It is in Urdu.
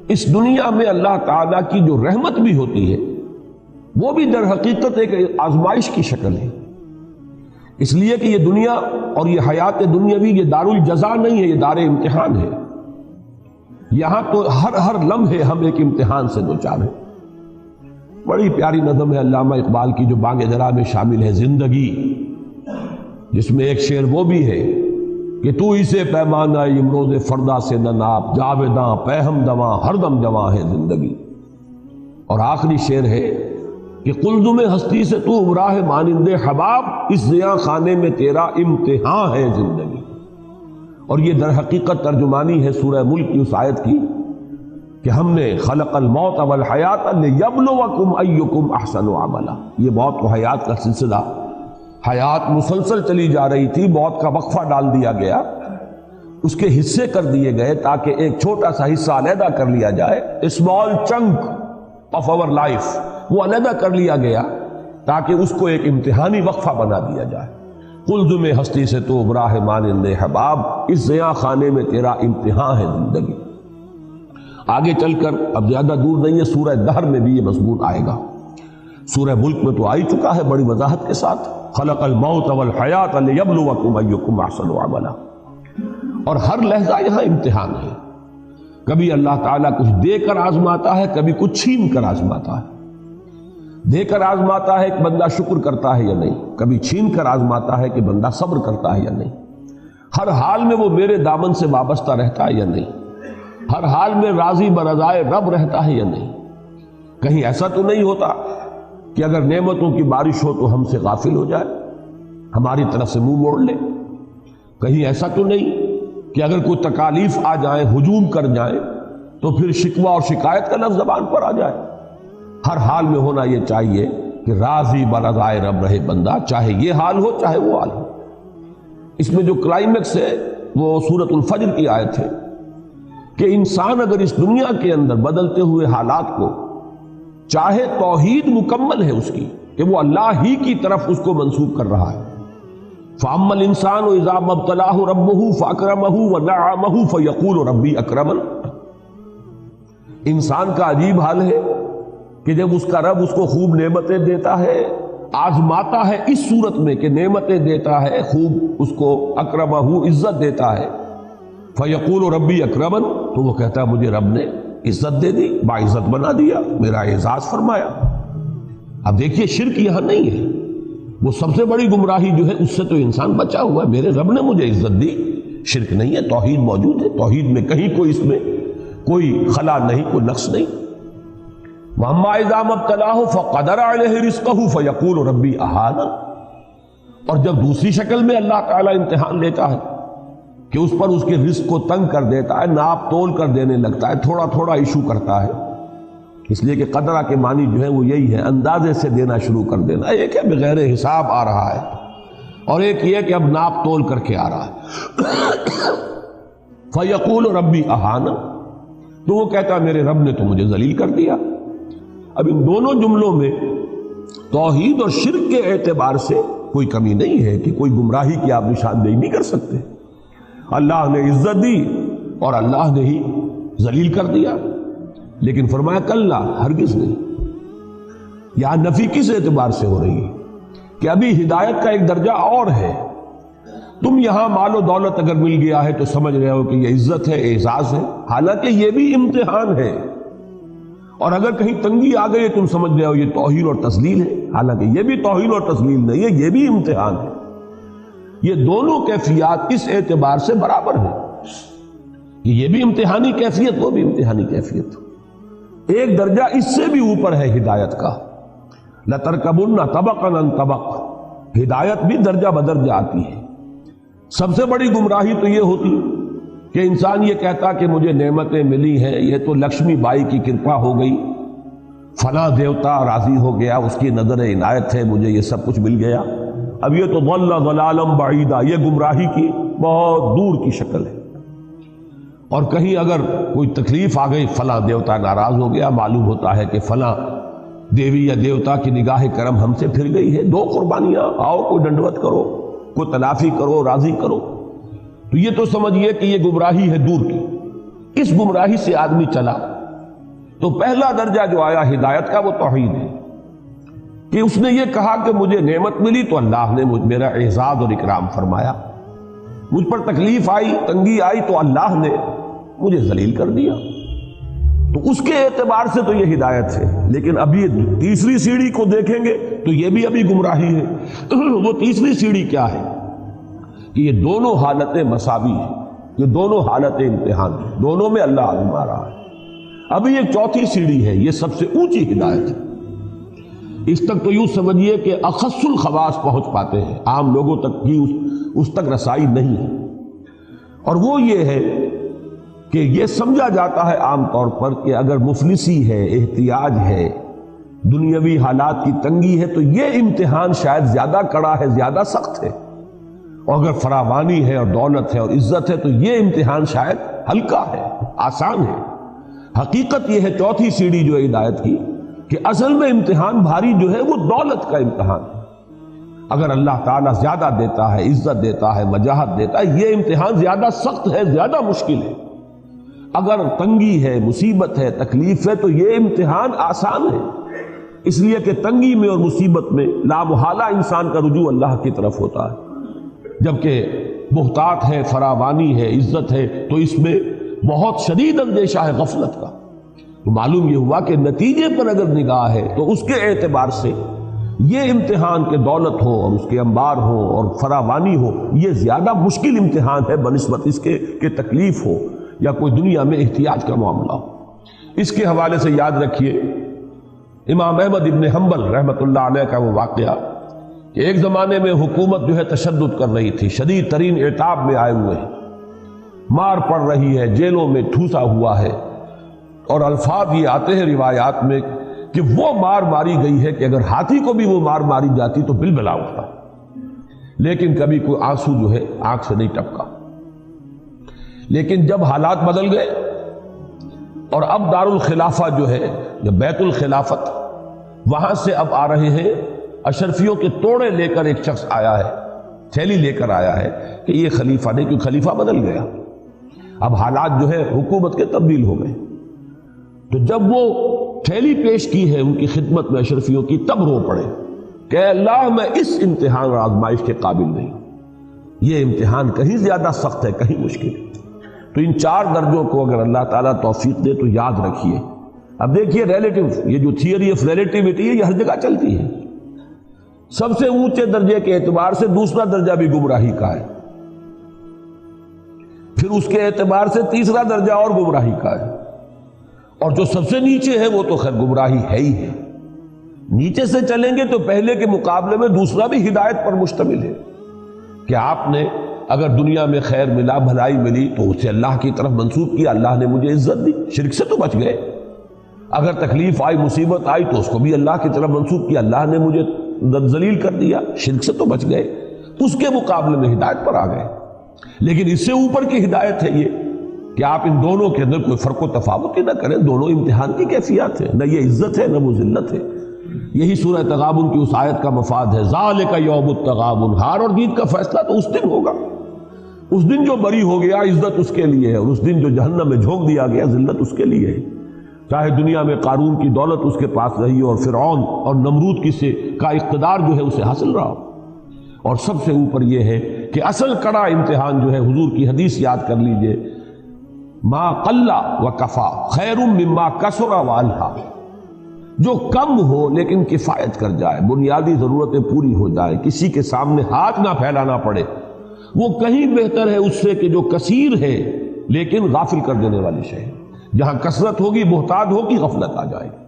اس دنیا میں اللہ تعالیٰ کی جو رحمت بھی ہوتی ہے وہ بھی در حقیقت ایک آزمائش کی شکل ہے، اس لیے کہ یہ دنیا اور یہ حیات دنیاوی یہ دار الجزا نہیں ہے، یہ دار امتحان ہے۔ یہاں تو ہر لمحے ہم ایک امتحان سے دوچار ہیں۔ بڑی پیاری نظم ہے علامہ اقبال کی جو بانگ درا میں شامل ہے، زندگی، جس میں ایک شعر وہ بھی ہے کہ تو اسے پیمانہ امروز فردا سے نہ ناپ، جاویداں پہم دواں ہر دم جواں ہے زندگی۔ اور آخری شعر ہے کہ قلزم ہستی سے تو عمراہ مانند حباب، اس زیاں خانے میں تیرا امتحان ہے زندگی۔ اور یہ در حقیقت ترجمانی ہے سورہ ملک کی اس آیت کی کہ ہم نے خلق الموت والحیات لیبلوکم ایکم احسن عملا۔ یہ موت و حیات کا سلسلہ، حیات مسلسل چلی جا رہی تھی، موت کا وقفہ ڈال دیا گیا، اس کے حصے کر دیے گئے تاکہ ایک چھوٹا سا حصہ علیحدہ کر لیا جائے، small chunk of our life, وہ علیحدہ کر لیا گیا تاکہ اس کو ایک امتحانی وقفہ بنا دیا جائے۔ قلزم ہستی سے تو براہ مانند حباب، اس زیاں خانے میں تیرا امتحان ہے زندگی۔ آگے چل کر اب زیادہ دور نہیں ہے، سورہ دہر میں بھی یہ مضمون آئے گا، سورہ ملک میں تو آ ہی چکا ہے بڑی وضاحت کے ساتھ، خلق الموت والحیات لیبلوکم ایکم احسن عملا۔ اور ہر لحظہ یہاں امتحان ہے، کبھی اللہ تعالیٰ کچھ دے کر آزماتا ہے، کبھی کچھ چھین کر آزماتا ہے۔ دے کر آزماتا ہے کہ بندہ شکر کرتا ہے یا نہیں، کبھی چھین کر آزماتا ہے کہ بندہ صبر کرتا ہے یا نہیں۔ ہر حال میں وہ میرے دامن سے وابستہ رہتا ہے یا نہیں، ہر حال میں راضی برضائے رب رہتا ہے یا نہیں۔ کہیں ایسا تو نہیں ہوتا کہ اگر نعمتوں کی بارش ہو تو ہم سے غافل ہو جائے، ہماری طرف سے منہ موڑ لے۔ کہیں ایسا تو نہیں کہ اگر کوئی تکالیف آ جائیں، ہجوم کر جائیں، تو پھر شکوہ اور شکایت کا لفظ زبان پر آ جائے۔ ہر حال میں ہونا یہ چاہیے کہ راضی برضائے رب رہے بندہ، چاہے یہ حال ہو چاہے وہ حال ہو۔ اس میں جو کلائمیکس ہے وہ سورۃ الفجر کی آیت ہے کہ انسان اگر اس دنیا کے اندر بدلتے ہوئے حالات کو چاہے، توحید مکمل ہے اس کی کہ وہ اللہ ہی کی طرف اس کو منسوب کر رہا ہے۔ فَأَمَّا الْإِنسَانُ إِذَا مَا ابْتَلَاهُ رَبُّهُ فَأَكْرَمَهُ وَنَعَّمَهُ فَيَقُولُ رَبِّي أَكْرَمَنِ۔ انسان کا عجیب حال ہے کہ جب اس کا رب اس کو خوب نعمتیں دیتا ہے، آزماتا ہے اس صورت میں کہ نعمتیں دیتا ہے، خوب اس کو اکرمہ عزت دیتا ہے، فیقول ربی اکرمن، تو وہ کہتا ہے مجھے رب نے عزت دے دی، باعزت بنا دیا، میرا اعزاز فرمایا۔ اب دیکھیے شرک یہاں نہیں ہے، وہ سب سے بڑی گمراہی جو ہے اس سے تو انسان بچا ہوا ہے، میرے رب نے مجھے عزت دی۔ شرک نہیں ہے، توحید موجود ہے، توحید میں کہیں کوئی اس میں کوئی خلا نہیں، کوئی نقص نہیں۔ وَأَمَّا إِذَا مَا ابْتَلَاهُ فَقَدَرَ عَلَيْهِ رِزْقَهُ فَيَقُولُ رَبِّي أَهَانَنِ۔ اور جب دوسری شکل میں اللہ تعالیٰ امتحان لیتا ہے کہ اس پر اس کے رزق کو تنگ کر دیتا ہے، ناپ تول کر دینے لگتا ہے، تھوڑا تھوڑا ایشو کرتا ہے، اس لیے کہ قدرہ کے معنی جو ہے وہ یہی ہے، اندازے سے دینا شروع کر دینا۔ ایک ہے بغیر حساب آ رہا ہے، اور ایک یہ کہ اب ناپ تول کر کے آ رہا ہے۔ فَيَقُولُ رَبِّي أَهَانَنِ، تو وہ کہتا ہے میرے رب نے تو مجھے ذلیل کر دیا۔ اب ان دونوں جملوں میں توحید اور شرک کے اعتبار سے کوئی کمی نہیں ہے کہ کوئی گمراہی کی آپ نشاندہی نہیں کر سکتے۔ اللہ نے عزت دی اور اللہ نے ہی ذلیل کر دیا، لیکن فرمایا کلا، ہرگز نہیں۔ یہاں نفی کس اعتبار سے ہو رہی ہے کہ ابھی ہدایت کا ایک درجہ اور ہے۔ تم یہاں مال و دولت اگر مل گیا ہے تو سمجھ رہے ہو کہ یہ عزت ہے، اعزاز ہے، حالانکہ یہ بھی امتحان ہے۔ اور اگر کہیں تنگی آ گئی تم سمجھ رہے ہو یہ توہین اور تذلیل ہے، حالانکہ یہ بھی توہین اور تذلیل نہیں ہے، یہ بھی امتحان ہے۔ یہ دونوں کیفیات اس اعتبار سے برابر ہیں کہ یہ بھی امتحانی کیفیت، وہ بھی امتحانی کیفیت۔ ایک درجہ اس سے بھی اوپر ہے ہدایت کا، لَتَرْكَبُنَّ طَبَقًا عَنْ طَبَقٍ، ہدایت بھی درجہ بدرجہ آتی ہے۔ سب سے بڑی گمراہی تو یہ ہوتی کہ انسان یہ کہتا کہ مجھے نعمتیں ملی ہیں، یہ تو لکشمی بائی کی کرپا ہو گئی، فلاں دیوتا راضی ہو گیا، اس کی نظر عنایت ہے، مجھے یہ سب کچھ مل گیا۔ اب یہ تو ضل ضلالا بعیدا، یہ گمراہی کی بہت دور کی شکل ہے۔ اور کہیں اگر کوئی تکلیف آ گئی، فلاں دیوتا ناراض ہو گیا، معلوم ہوتا ہے کہ فلاں دیوی یا دیوتا کی نگاہ کرم ہم سے پھر گئی ہے، دو قربانیاں، آؤ کوئی ڈنڈوت کرو، کوئی تلافی کرو، راضی کرو۔ تو یہ تو سمجھیے کہ یہ گمراہی ہے دور کی۔ اس گمراہی سے آدمی چلا تو پہلا درجہ جو آیا ہدایت کا وہ توحید ہے کہ اس نے یہ کہا کہ مجھے نعمت ملی تو اللہ نے میرا اعزاز اور اکرام فرمایا، مجھ پر تکلیف آئی، تنگی آئی تو اللہ نے مجھے ذلیل کر دیا، تو اس کے اعتبار سے تو یہ ہدایت ہے۔ لیکن ابھی تیسری سیڑھی کو دیکھیں گے تو یہ بھی ابھی گمراہی ہے۔ وہ تیسری سیڑھی کیا ہے کہ یہ دونوں حالتیں مساوی ہیں، یہ دونوں حالتیں امتحان ہیں، دونوں میں اللہ آزما رہا ہے۔ ابھی ایک چوتھی سیڑھی ہے، یہ سب سے اونچی ہدایت ہے۔ اس تک تو یوں سمجھیے کہ اخص الخواص پہنچ پاتے ہیں، عام لوگوں تک کی اس تک رسائی نہیں ہے، اور وہ یہ ہے کہ یہ سمجھا جاتا ہے عام طور پر کہ اگر مفلسی ہے، احتیاج ہے، دنیاوی حالات کی تنگی ہے تو یہ امتحان شاید زیادہ کڑا ہے، زیادہ سخت ہے، اور اگر فراوانی ہے اور دولت ہے اور عزت ہے تو یہ امتحان شاید ہلکا ہے، آسان ہے۔ حقیقت یہ ہے چوتھی سیڑھی جو ہے ہدایت کی کہ اصل میں امتحان بھاری جو ہے وہ دولت کا امتحان ہے۔ اگر اللہ تعالیٰ زیادہ دیتا ہے، عزت دیتا ہے، وجاہت دیتا ہے، یہ امتحان زیادہ سخت ہے، زیادہ مشکل ہے۔ اگر تنگی ہے، مصیبت ہے، تکلیف ہے تو یہ امتحان آسان ہے، اس لیے کہ تنگی میں اور مصیبت میں لا محالہ انسان کا رجوع اللہ کی طرف ہوتا ہے، جبکہ محتاط ہے، فراوانی ہے، عزت ہے تو اس میں بہت شدید اندیشہ ہے غفلت کا۔ تو معلوم یہ ہوا کہ نتیجے پر اگر نگاہ ہے تو اس کے اعتبار سے یہ امتحان کے دولت ہو اور اس کے انبار ہو اور فراوانی ہو، یہ زیادہ مشکل امتحان ہے بنسبت اس کے کہ تکلیف ہو یا کوئی دنیا میں احتیاج کا معاملہ ہو۔ اس کے حوالے سے یاد رکھیے امام احمد ابن حنبل رحمۃ اللہ علیہ کا وہ واقعہ کہ ایک زمانے میں حکومت جو ہے تشدد کر رہی تھی، شدید ترین عتاب میں آئے ہوئے ہیں، مار پڑ رہی ہے، جیلوں میں ٹھوسا ہوا ہے، اور الفاظ یہ آتے ہیں روایات میں کہ وہ مار ماری گئی ہے کہ اگر ہاتھی کو بھی وہ مار ماری جاتی تو بلبلا اٹھتا، لیکن کبھی کوئی آنسو جو ہے آنکھ سے نہیں ٹپکا۔ لیکن جب حالات بدل گئے اور اب دارالخلافہ جو ہے یا بیت الخلافت، وہاں سے اب آ رہے ہیں اشرفیوں کے توڑے لے کر، ایک شخص آیا ہے، تھیلی لے کر آیا ہے کہ یہ خلیفہ نہیں، کیونکہ خلیفہ بدل گیا، اب حالات جو ہے حکومت کے تبدیل ہو گئے۔ تو جب وہ تھیلی پیش کی ہے ان کی خدمت میں اشرفیوں کی، تب رو پڑے کہ اللہ میں اس امتحان اور آزمائش کے قابل نہیں، یہ امتحان کہیں زیادہ سخت ہے، کہیں مشکل ہے۔ تو ان چار درجوں کو اگر اللہ تعالیٰ توفیق دے تو یاد رکھیے۔ اب دیکھیے ریلیٹیو، یہ جو تھیوری آف ریلیٹیوٹی ہے یہ ہر جگہ چلتی ہے۔ سب سے اونچے درجے کے اعتبار سے دوسرا درجہ بھی گمراہی کا ہے، پھر اس کے اعتبار سے تیسرا درجہ اور گمراہی کا ہے، اور جو سب سے نیچے ہے وہ تو خیر گمراہی ہے ہی ہے۔ نیچے سے چلیں گے تو پہلے کے مقابلے میں دوسرا بھی ہدایت پر مشتمل ہے کہ آپ نے اگر دنیا میں خیر ملا، بھلائی ملی تو اسے اللہ کی طرف منسوب کیا، اللہ نے مجھے عزت دی، شرک سے تو بچ گئے۔ اگر تکلیف آئی، مصیبت آئی تو اس کو بھی اللہ کی طرف منسوب کیا، اللہ نے مجھے ذلیل کر دیا، شرک سے تو بچ گئے، اس کے مقابلے میں ہدایت پر آ گئے۔ لیکن اس سے اوپر کی ہدایت ہے یہ کہ آپ ان دونوں کے اندر کوئی فرق و تفاوت ہی نہ کریں، دونوں امتحان کی کیفیات ہے، نہ یہ عزت ہے نہ وہ ذلت ہے۔ یہی سورہ تغابن کی اس آیت کا مفاد ہے، ذالک یوم التغابن، ہار اور جیت کا فیصلہ تو اس دن ہوگا۔ اس دن جو بری ہو گیا عزت اس کے لیے ہے، اور اس دن جو جہنم میں جھونک دیا گیا ذلت اس کے لیے ہے، چاہے دنیا میں قارون کی دولت اس کے پاس رہی اور فرعون اور نمرود کا اقتدار جو ہے اسے حاصل رہا ہو۔ اور سب سے اوپر یہ ہے کہ اصل کڑا امتحان جو ہے، حضور کی حدیث یاد کر لیجئے، ما قل و کفا خیر مما کثر و الہا، جو کم ہو لیکن کفایت کر جائے، بنیادی ضرورتیں پوری ہو جائے، کسی کے سامنے ہاتھ نہ پھیلانا پڑے، وہ کہیں بہتر ہے اس سے کہ جو کثیر ہے لیکن غافل کر دینے والی شے ہے۔ جہاں کثرت ہوگی، محتاج ہوگی، غفلت آ جائے گی۔